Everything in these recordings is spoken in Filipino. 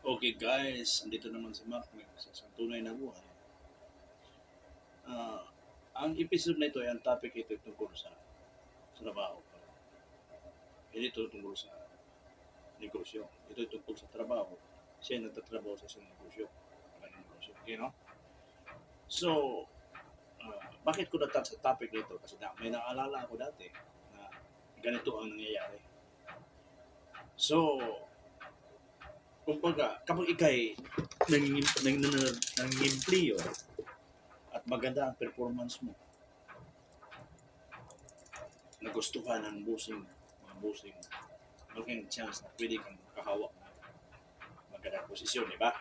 Okay guys, andito naman si Mac sa tunay na buhay. Ah, ang episode na ito ay ang topic ito ay tungkol sa trabaho. Hindi ito tungkol sa negosyo. Ito ay tungkol sa trabaho. Siya ay nagtatrabaho sa isang negosyo. Malaking negosyo. Okay, no? So, bakit ko na-touch sa topic nito? Kasi may naalala ako dati na ganito ang nangyayari. So, kumbaga, kapag ikay nangingimpliyo at maganda ang performance mo, nagustuhan ng mga busing, malaking chance na pwede kang makahawak ng magandang posisyon, di ba?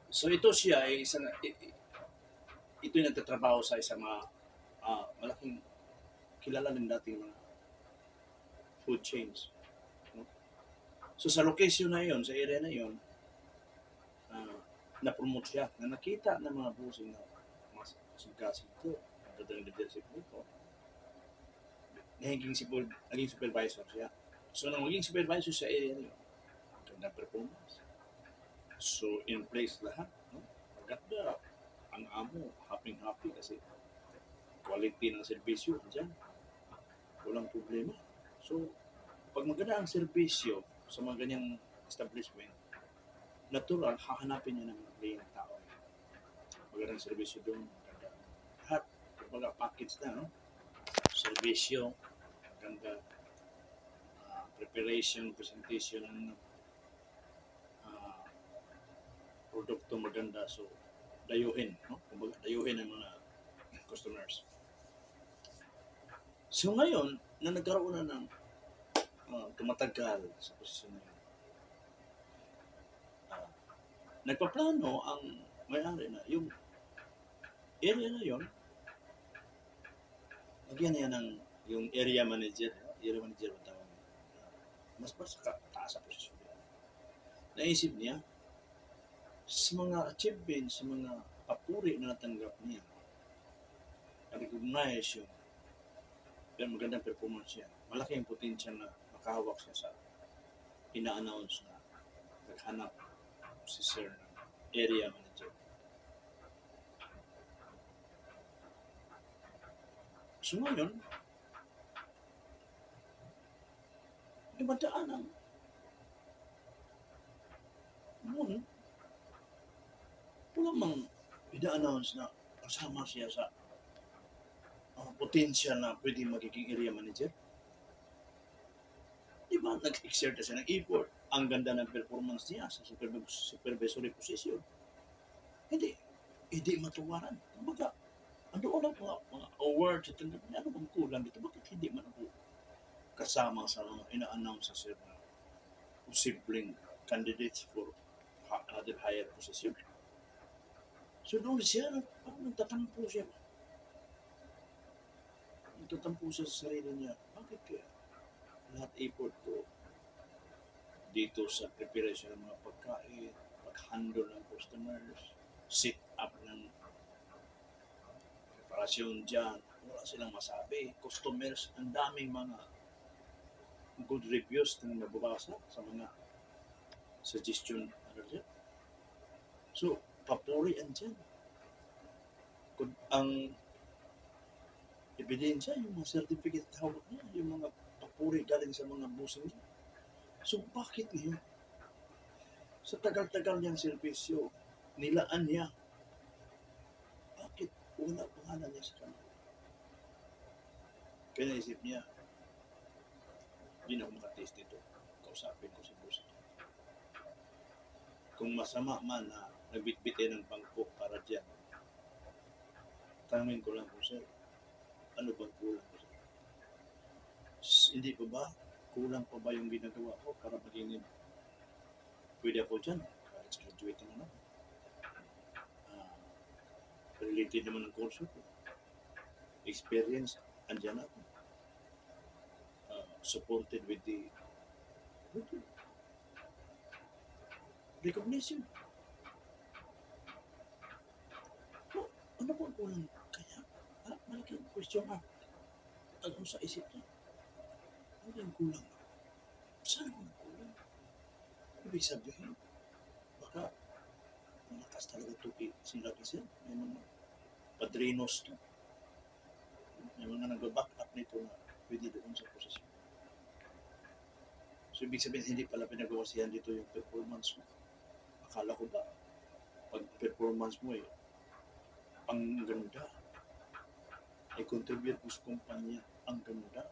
So ito siya ay ito yung nagtatrabaho sa isang mga malaking kilala ng dating mga food chains. No? So sa location na yon, sa area na yon, na-promote siya, na nakita ng mga busing na mas singkasing ito, nagdadalang leadership nito, naging supervisor siya. So nang maging supervisor sa area na yun, magandang performance. So in place lahat, no? Maganda. Ang amo, happy kasi quality ng serbisyo dyan. Walang problema. So, pag maganda ang serbisyo sa mga ganyang establishment, natural, hahanapin niya ng mga kliyeng tao. Magandang serbisyo doon, maganda. Lahat, kumbaga package na, no? Serbisyo, maganda, preparation, presentation ng produkto maganda. So, dayuhin, no? Kumbaga, dayuhin ang mga customers. So ngayon, na nagkaroon na ng tumatagal sa posisyon na yun, nagpaplano ang may-ari na yung area na yun, lagyan niya ng yung area manager ang tawag, mas taas sa posisyon niya. Naisip niya, sa mga achievements, sa mga papuri na natanggap niya, recognize yung magandang performance niya, malaki ang potential na makahawak siya sa ina-announce na naghanap si Sir ng area manager. So ngayon, dumadaan ang noon, wala mang ina-announce na kasama siya sa potential na pwede magiging area manager. Di ba nag-exert siya ng effort? Ang ganda ng performance niya sa supervisory position. Hindi matuwaran. Kumbaga, doon ang mga awards at ano bang kulang dito? Bakit hindi man ako kasama sa mga ina-announce sa na posibleng candidates for another higher position? So doon siya, nagtatampo siya. Nagtatampo siya sa sarili niya. Bakit kaya? Lahat effort ko dito sa preparation ng mga pagkain, pag-handle ng customers, sit up ng preparasyon dyan, wala silang masabi. Customers, ang daming mga good reviews na nababasa sa mga suggestion. So, papuri yan dyan. Kung ang ebidensya, yung mga certificate hawak niya, yung mga papuri galing sa mga busing niya. So, bakit ngayon? Sa tagal-tagal niyang servisyo, nilaan niya. Bakit wala pangalan niya sa kanila? Kaya naisip niya, hindi na ako makatest dito. Kausapin ko si boss. Kung masama man na nagbitbitin ng bangko para dyan, tanungin ko lang po, sir, ano bang kulang ko, sir? Hindi pa ba? Kulang pa ba yung ginagawa ko para maging pwede ako dyan? College graduate naman ako. Related naman ang kurso ko. Experience, andyan ako. Supported with the recognition. So, ano po ang kulang? Kaya, malaking question mark. Ano sa isip niya? Ano yung kulang? Saan ako nagkulang? Ibig sabihin, baka malakas talaga ito si Raquel. May mga padrinos to. May mga nag-back up nito na pwede doon sa posisyon. So, ibig sabihin, hindi pala pinagawasihan dito yung performance mo. Akala ko ba, pag performance mo ang ganda, ay contribute mo sa kumpanya, ang ganda.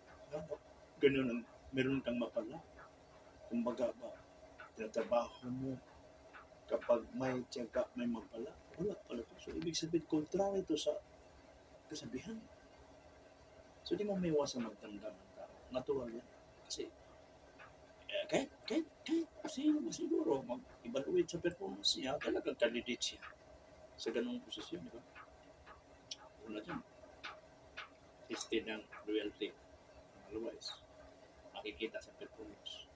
Ganun ang meron kang mapala. Kumbaga ba, tinatrabaho mo, kapag may tiyaga, may mapala, wala pala ito. So, ibig sabihin, kontrary ito sa kasabihan. So, di mo may iwasan magtanda ng tao. Natural yan. Kasi, kahit siguro mag-evaluate sa performance niya, talagang candidate siya sa ganung posisyon, di ba? Una dyan, tested ng loyalty. Otherwise, makikita sa performance.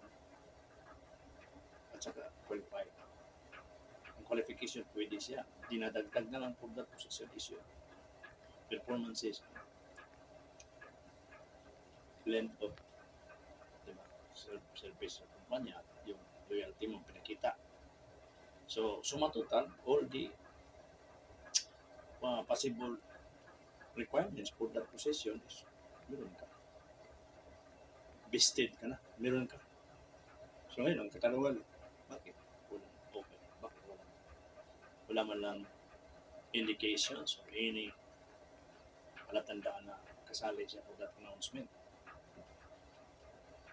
At saka, qualified. Ang qualification, pwede siya. Dinadagdag na lang for that position issue. Performances, blend of service sa kumpanya, yung loyalty mo pinakita. So, suma total, all the possible requirements for that position is meron ka. Vested ka na, meron ka. So, ngayon, ang katanungan, bakit? Walang okay. Bakit walang? Wala man lang indications or any palatandaan na kasali siya for that announcement.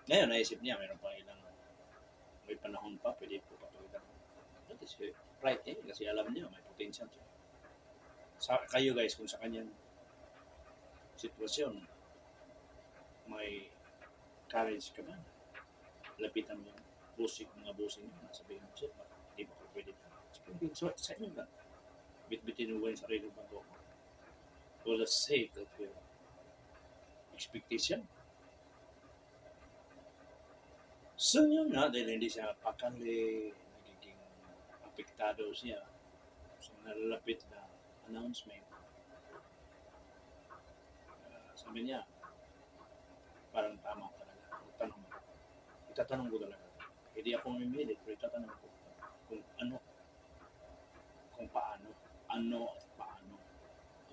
Ngayon, naisip niya, mayroon pa ilang may panahon pa, pwede po patuloy. That is right kasi alam niya, may potential siya. Kayo guys, kung sa kanyang sitwasyon, may courage ka ba? Lapitan mo yung mga bossing niya, sabihin mo siya, hindi ba ko pwede ka? So, sa inyo lang, bitbitin mo yung sarili mo ba for the sake of your expectation. So yun nga, dahil hindi siya pakali, nagiging apektado siya sa nalalapit na announcement. Sabi niya, parang tama talaga. Itatanong ko talaga. Hindi ako mimilit, pero itatanong ko kung ano, kung paano, ano at paano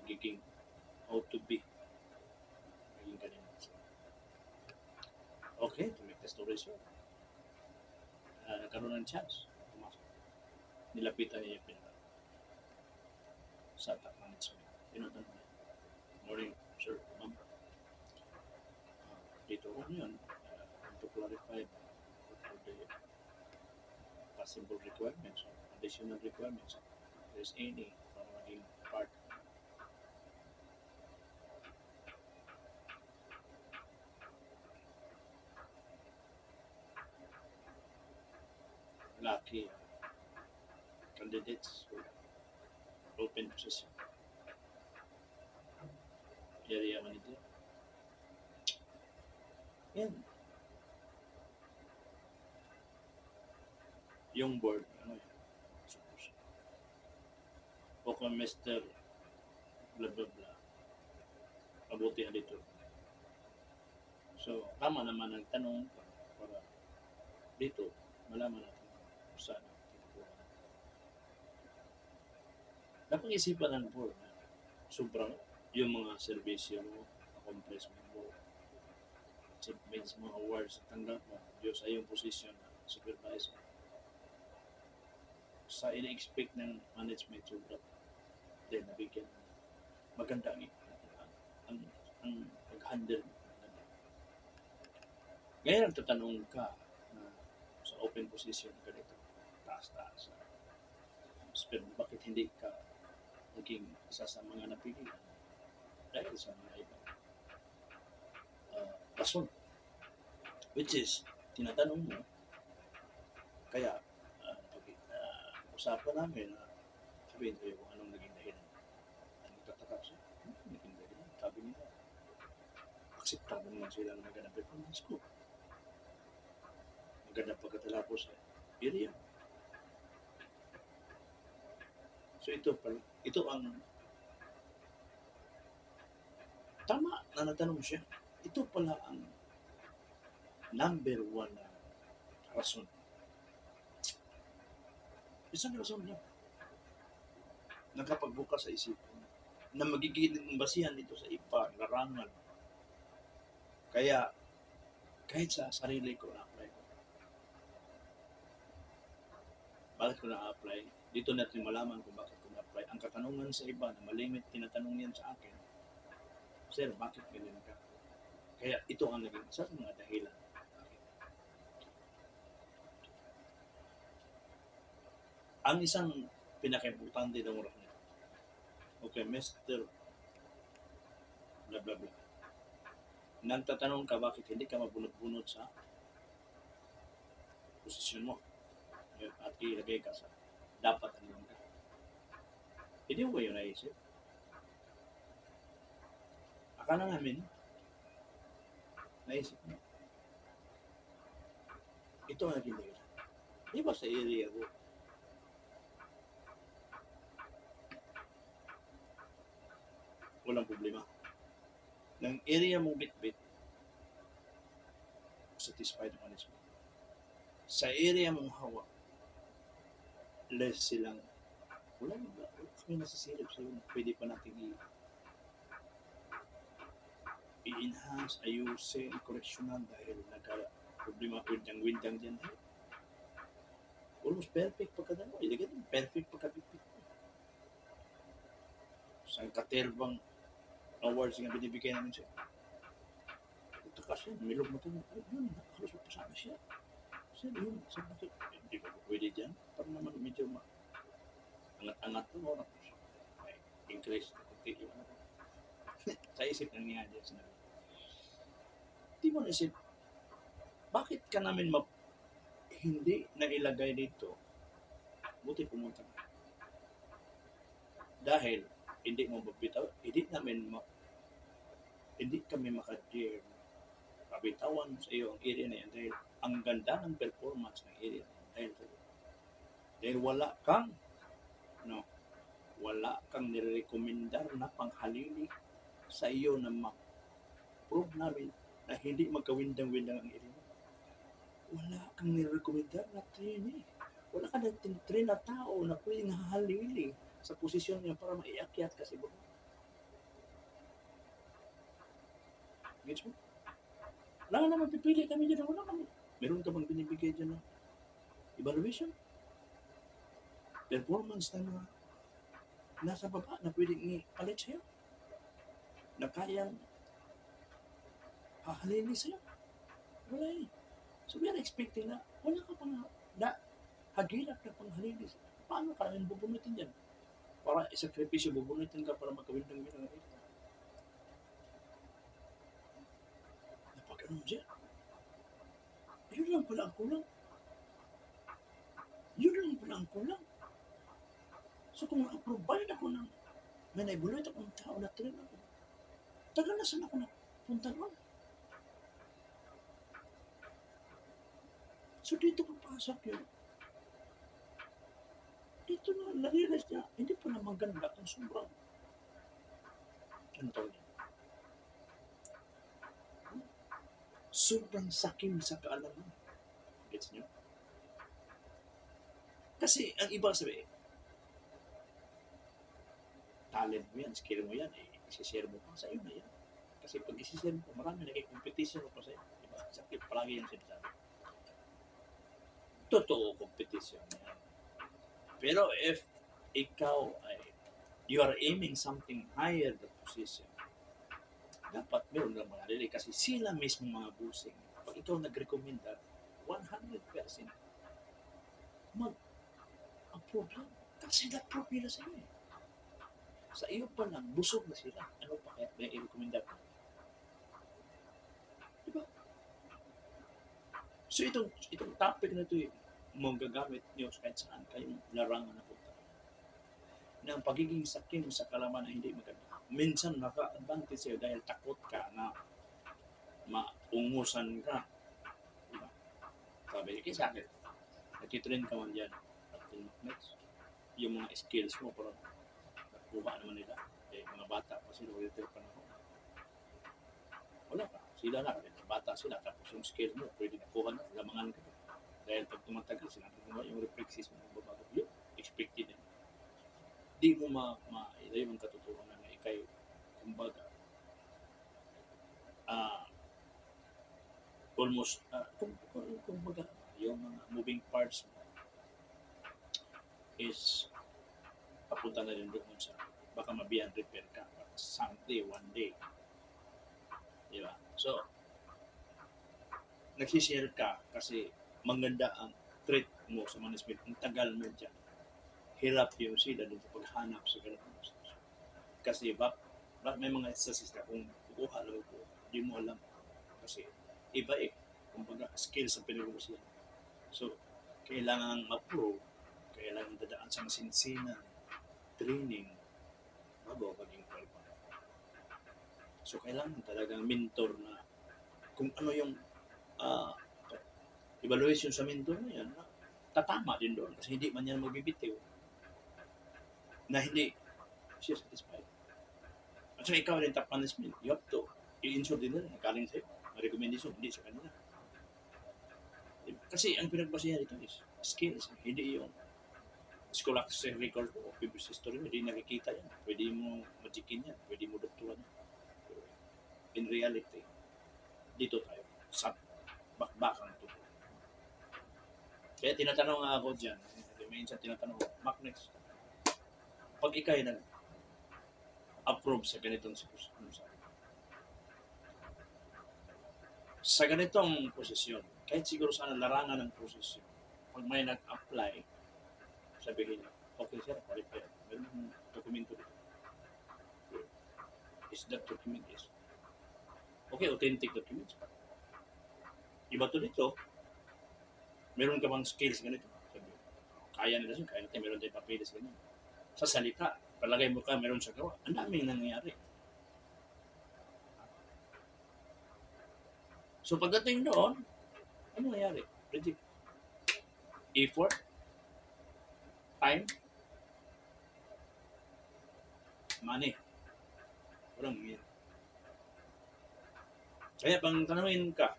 magiging how to be magiging kanina. Okay, to make the story short. Nagkaroon ng chance. Pumasok. Nilapitan niya yung pinaka sa top management. Pinutan niya. Morning, sir, ma'am. Dito ko yun. To clarify what are the possible requirements or additional requirements. If there's any para maging part. Lucky candidates for open position. Area manager. Yan. Yung board, ano yan? O kung Mr. blah blah blah. Mabuti na dito. So, tama naman ang tanong para dito, malaman natin kung saan tinutuwa. Napag-isipan ng board na sobrang yung mga servisyo mo, accomplishment mo, achievements mo, awards, tanggap mo, Diyos ay yung posisyon na supervisor. Sa ina-expect ng management sobrang then nabigyan maganda ang pag-handle mo. Ngayon tatanong ka na sa open position ganito, taas-taas. Pero bakit hindi ka naging isa sa mga napili? Dahil sa mga ibang rason. Which is, tinatanong mo, kaya usapan namin na sabihin sa'yo kung anong naging dahilan. Nagtataka siya, naging dahilan. Sabi nila, akseptable naman sila na magandang performance ko. Magandang pagkatalapos sa area. So ito ang tama na natanong siya. Ito pala ang number one na rason Isang rason niya, nakapagbukas sa isipan na magiging basihan dito sa iba, larangan. Kaya, kahit sa sarili ko na-apply ko. Bakit ko na-apply? Dito natin malaman kung bakit ko na-apply. Ang katanungan sa iba na malimit, tinatanong yan sa akin, Sir, bakit ganyan ka? Kaya ito ang naging isa sa mga dahilan. Ang isang pinaka-importante ng oras niya. Okay, Mr. blah blah blah. Nagtatanong ka bakit hindi ka mabunot-bunot sa posisyon mo at ilagay ka sa dapat ang ka. Hindi mo ba yun naisip? Akala namin, naisip mo. Ito ang naging dahilan. Di ba sa area ko, walang problema. Ng area mong bit-bit, satisfied ang anis mo. Sa area mong hawak, less silang, wala kami nasisilip sa'yo na pwede pa natin i-enhance, ayusin, koreksyonan dahil nagka-problema windang dyan. Almost perfect pagkadalo. Ilagay din, perfect pagkabit-bit. Sa katerbang awards nga binibigay namin siya. Ito kasi, milog mo ito. Yun, halos magpasama siya. Sir, yun, sir, bakit? Hindi ko pwede dyan. Para naman medyo angat-angat ko. May increase na kunti yung ano. Sa isip na niya dyan sinabi. Di mo naisip, bakit ka namin hindi nailagay dito? Buti pumunta ka. Dahil, hindi mo mabitaw, hindi kami maka-dare pabitawan sa iyo ang area na yan dahil ang ganda ng performance ng area dahil wala kang nirekomendar na panghalili sa iyo na ma-prove namin na hindi magkawindang-windang ang area. Wala kang nirekomendar na trainee. Wala ka nag-train na tao na pwedeng hahalili sa posisyon niya para maiakyat kasi baka. Gets mo? Wala naman pipili kami dyan. Wala kami. Meron ka bang binibigay dyan na evaluation? Performance na mga nasa baba na pwedeng i-palit sa'yo? Na kayang hahalili sa'yo? Wala eh. So we are expecting na wala ka pang hagilap na pang halili sa'yo. Paano ka namin bubunutin dyan? Para isakripisyo, bubunutin ka para magkawindang-windang ito. Napag-anong dyan? Yun lang pala ang kulang. So kung maka-provide ako ng may na-evaluate akong tao na train ako, tagal na saan ako napunta ron? So dito papasok yun. Dito na na-realize niya, hindi pa na maganda ang sobrang. Ano tawag niya? Sobrang sakim sa kaalaman. Gets niyo? Kasi ang iba sabi, talent mo yan, skill mo yan, isi-share mo pa sa iyo na yan. Kasi pag isi-share mo, marami naging-competition mo pa sa iyo. Diba? Sakit palagi yung sinasabi. Totoo competition yan. Pero if ikaw you are aiming something higher than position, dapat meron lang manalili kasi sila mismo mga busing. Pag ikaw nag-recommenda, 100% mag-approve lang. Kasi na-approve nila sa iyo. Sa iyo pa lang, busog na sila. Ano pa kaya may i-recommenda ka? Diba? So itong topic na ito mong gagamit niyo kahit saan kayong larangan na punta. Na ang pagiging sakim sa kalaman na hindi maganda. Minsan naka-advantage sa'yo dahil takot ka na maungusan ka. Diba? Sabi, sa akin, nagtitrain ka man dyan. Next, yung mga skills mo, pero nakuha naman nila. Mga bata pa sila, ulit yung panahon. Wala ka. Sila na, bata sila, tapos yung skill mo, pwede nakuha na, lamangan ka. Dahil pag tumatagal sila, yung reflexes mo, babago yun. di mo ma-ilayo ang katotohanan na ikay, kumbaga, ah, almost, kumbaga, yung mga moving parts mo is papunta na rin doon sa baka ma-beyond repair ka someday, one day. Di ba? So, nagsishare ka kasi maganda ang treat mo sa management. Ang tagal mo dyan. Hirap yung sila doon sa paghanap sa ganun. Kasi may mga instances na kung kukuha lang ko, di mo alam. Kasi iba kumbaga skills ang pinag-uusiyan. So, kailangan ma-pro, kailangan dadaan sa masinsinan, training, bago maging qualified. So, kailangan talagang mentor na kung ano yung evaluation sa mentor na yan, tatama din doon kasi hindi man yan magbibitiw na hindi siya satisfied. At saka ikaw rin top management, you have to i-insure din nila, nakaling sa'yo, recommendation, hindi sa kanila. Kasi ang pinagbasihan dito is skills, hindi yung scholastic record o previous history, hindi nakikita yan. Pwede mo magikin yan, pwede mo doktoran yan. In reality, dito tayo, sa bakbakang ito. Kaya tinatanong nga ako dyan, minsan tinatanong ako, Macnex, pag ikay nag-approve sa ganitong sitwasyon, sa ganitong posisyon, kahit siguro sana larangan ng posisyon, pag may nag-apply, sabihin niya, okay sir, qualified. Meron ng dokumento dito. Is that document is okay, authentic documents. Iba to dito, meron ka bang skills ganito? Sabi, kaya nila siya, kaya natin, meron tayong papeles ganyan. Sa salita, palagay mo ka, meron siya gawa. Ang daming nangyayari. So pagdating doon, ano nangyayari? Reject. Effort, time, money. Walang nangyayari. Kaya pang tanungin ka,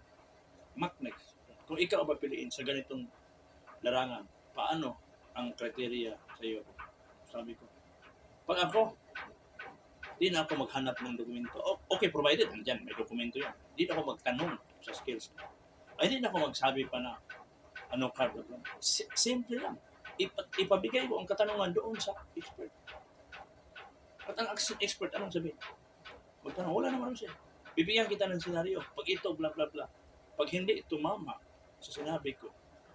Macnex, kung ikaw ba piliin sa ganitong larangan, paano ang kriteria sa iyo? Sabi ko, pag ako, di na ako maghanap ng dokumento. Okay, provided, andyan, may dokumento yan. Di na ako magtanong sa skills. Ay, di na ako magsabi pa na, ano card. Simple lang. Ipabigay ko ang katanungan doon sa expert. At ang expert, anong sabihin? Magtanong, wala naman siya. Bibigyan kita ng senaryo. Pag ito, bla bla bla. Pag hindi tumama sa sinabi ko,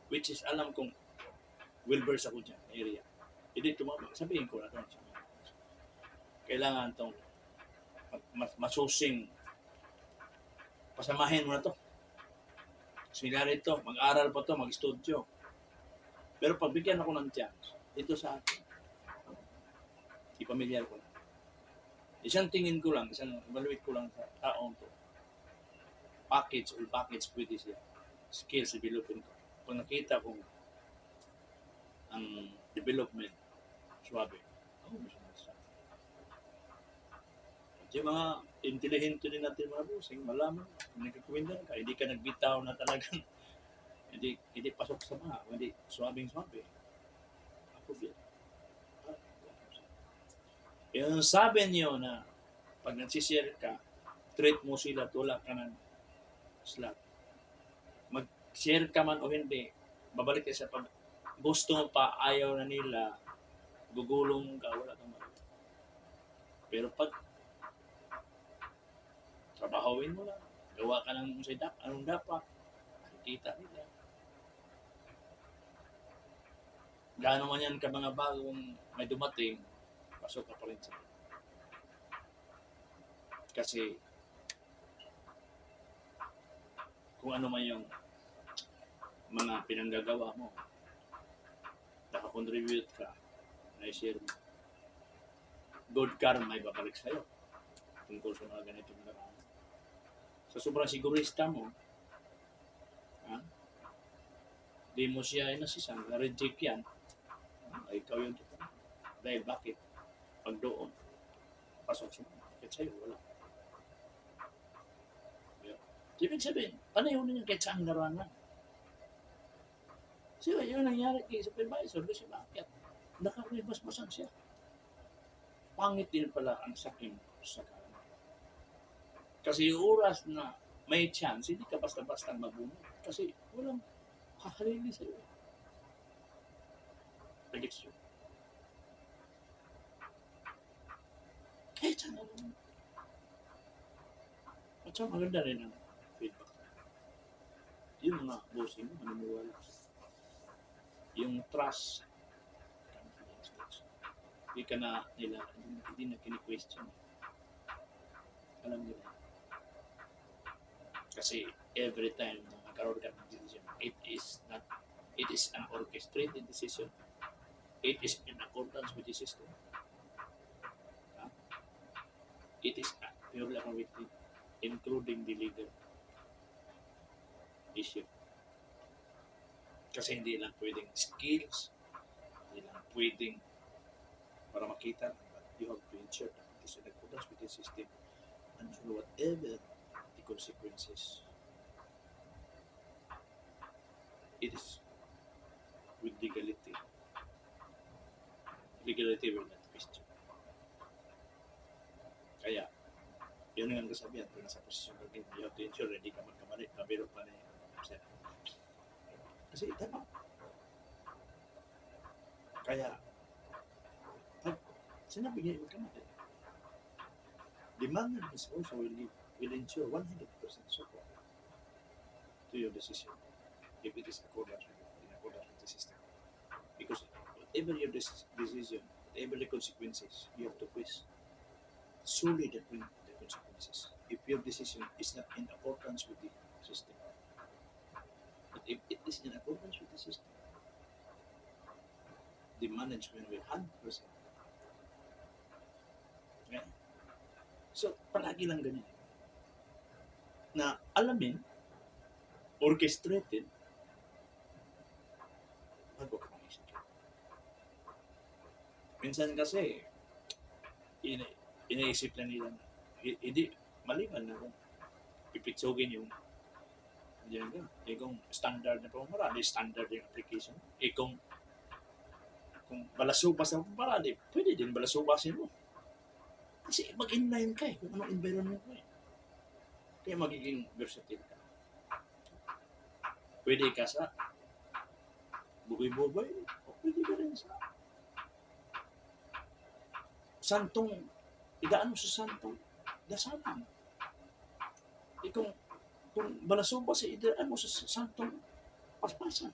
which is alam kong well-versed ako dyan, area, hindi tumama, sabihin ko na doon. Kailangan itong masusing, pasamahin mo na to. Sinilari ito, mag-aral pa to, mag-studio. Pero pagbigyan ako ng chance, ito sa akin, ipamilyar ko na. Isang tingin ko lang, isang evaluate ko lang sa taong to. Package pwede siya. Skills development ko. Pag nakita kong ang development, swabe. Yung mga intelihente din natin mga busing, malaman, nagkakwindan ka, hindi ka nagbitaw na talagang, hindi pasok sa mga, hindi swabing-swabe. Ako din. Yung sabi niyo na pag nagsishare ka, treat mo sila, tulak ka ng slot. Mag-share ka man o hindi, babalik ka sa pag gusto mo pa, ayaw na nila, gugulong ka, wala kang mag. Pero pag trabahawin mo lang, gawa ka ng anong dapat, nakikita nila. Gaano man yan ka mga bagong may dumating, pasok ka pa rin sa. Kasi kung ano man yung mga pinanggagawa mo, nakakontribute ka, na-share mo. Good karma ay babalik sa'yo tungkol sa mga ganitong larangan. Sa sobrang sigurista mo, di mo siya inasisang, na-reject yan, ay ikaw yung totoo. Dahil bakit? Pag doon, pasok siya, kahit sa'yo, wala. Ibig sabihin, panayon niya kahit saan larangan. So, yun nangyari kay supervisor, doon siya maakyat. Nakakibas-basan siya. pangit din pala ang sakim sa kanan. Kasi yung oras na may chance, hindi ka basta-basta mabunod. Kasi walang hahalili sa'yo. Prediction. Kahit saan naman. At saka maganda rin ang feedback. Yung mga bossing mo, maniniwala. Yung trust, confidence. Hindi ka na nila, hindi na kini-question. Alam nila. Kasi every time na magkaroon ka ng decision, it is an orchestrated decision. It is in accordance with the system. It is purely according, including the legal issue. Kasi hindi lang pwedeng skills, hindi lang pwedeng para makita, but you have to ensure that it is in accordance with the system and so whatever the consequences, it is with legality. Legality will not question. Kaya, yun ang kasabihan, kung nasa posisyon ka din, you have to ensure ready ka magkamali, kabiro pa na yun. Kasi tama. Kaya, pag sinabi niya, magkamali, the manner is also will ensure 100% support to your decision if it is in accordance with the system. Because whatever your decision, whatever the consequences, you have to face solely the consequences. If your decision is not in accordance with the system, but if it is in accordance with the system, the management will 100%. Okay? So, palagi lang ganyan. Na alamin, orchestrated, bago ka mag-isip. Minsan kasi, inaisip lang nila, hindi, maliban na kung pipitsugin yung diyan ka. Kung standard na pamamaraan, standard yung application. Kung balasubas na pamamaraan, pwede din balasubasin mo. Kasi mag-inline ka kung anong environment mo Kaya magiging versatile ka. Pwede ka sa bugoy-bugoy, o pwede ka rin sa santong, idaan mo sa santong dasalan. Kung balasubas, idaan mo sa santong paspasan.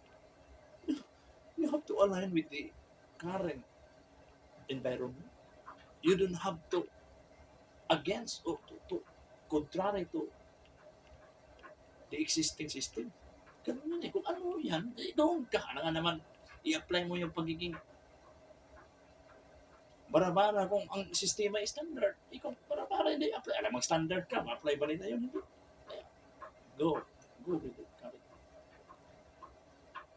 You have to align with the current environment. You don't have to against or to contrary to the existing system. Ganun yan Kung ano yan, doon ka na naman i-apply mo yung pagiging bara-bara kung ang sistema ay standard. Ikaw bara-bara hindi apply. Alam mo, standard ka, ma-apply ba nila yun? Hindi. Go with it.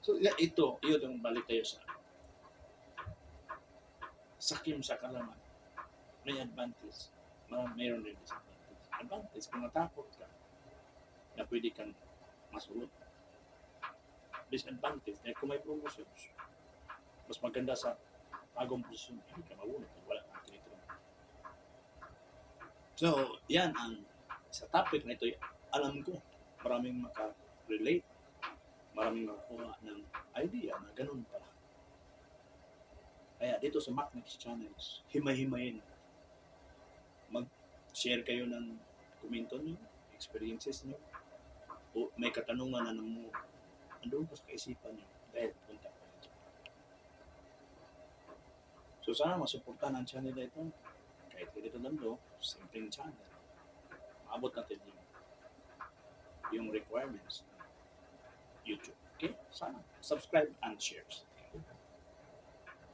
So, yun ang balik tayo sa sakim sa kalaman. May advantage. Mayroon rin disadvantage. Advantage, kung natakot ka, na pwede kang masulot. Disadvantage, dahil kung may promotions, mas maganda sa bagong posisyon, hindi ka mawunod. Wala kang tinitulong. So, yan ang sa topic na ito, alam ko, maraming maka-relate, maraming makakuha ng idea na ganun pala. Kaya dito sa MacNext Channels, himay-himayin. Mag-share kayo ng komento nyo, experiences nyo, o may katanungan na mo, andun ko sa kaisipan nyo, dahil punta pa ito. So sana masuportahan ang channel na ito, kahit dito lang do, simpleng channel. Maabot natin yung requirements ng YouTube. Okay? Sana subscribe and share.